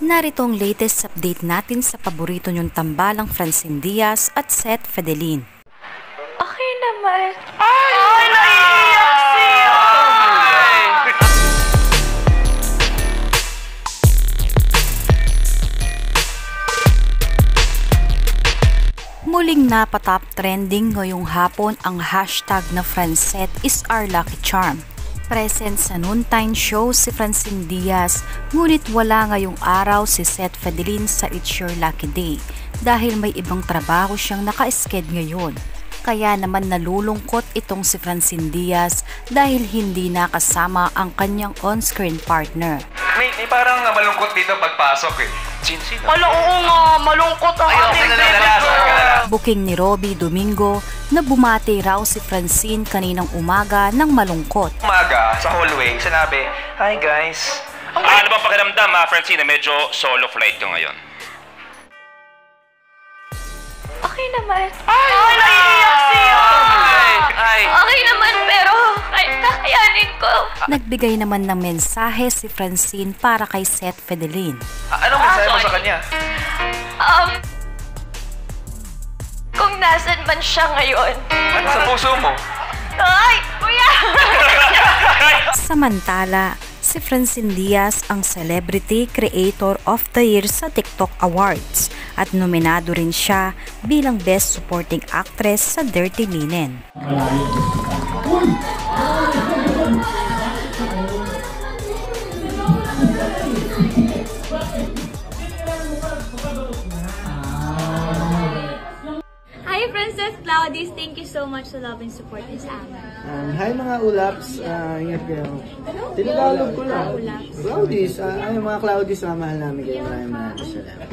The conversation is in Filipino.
Narito ang latest update natin sa paborito niyong tambalang Francine Diaz at Seth Fedelin. Okay naman. Ay, naiiyak siya! Muling napatop trending ngayong hapon ang hashtag na Francette is our lucky charm. Present sa noontime show si Francine Diaz, ngunit wala ngayong araw si Seth Fedelin sa It's Your Lucky Day dahil may ibang trabaho siyang naka-sked ngayon. Kaya naman nalulungkot itong si Francine Diaz dahil hindi nakasama ang kanyang on-screen partner. May parang malungkot dito pagpasok eh. Sino? Oo nga, malungkot ang ating baby girl. Booking ni Robbie Domingo na bumati raw si Francine kaninang umaga ng malungkot. Umaga, sa hallway, sinabi, "Hi guys." Ano bang pakiramdam, Francine? Medyo solo flight ko ngayon. Okay naman. Ay, naiiyak siya! Okay naman, pero kakayanin ko. Nagbigay naman ng mensahe si Francine para kay Seth Fedelin. Anong mensahe mo sa kanya? Kung nasan man siya ngayon. Ano sa puso mo? Ay, kuya! Samantala, si Francine Diaz ang Celebrity Creator of the Year sa TikTok Awards at nominado rin siya bilang Best Supporting Actress sa Dirty Linen. Hi, Princess Claudies. Thank you so much sa love and support this amin. Hi mga ulaps, ingat kayo. Tinagalog ko lang. Claudies, ay mga Claudies, mahal namin kayo. Maraming salamat.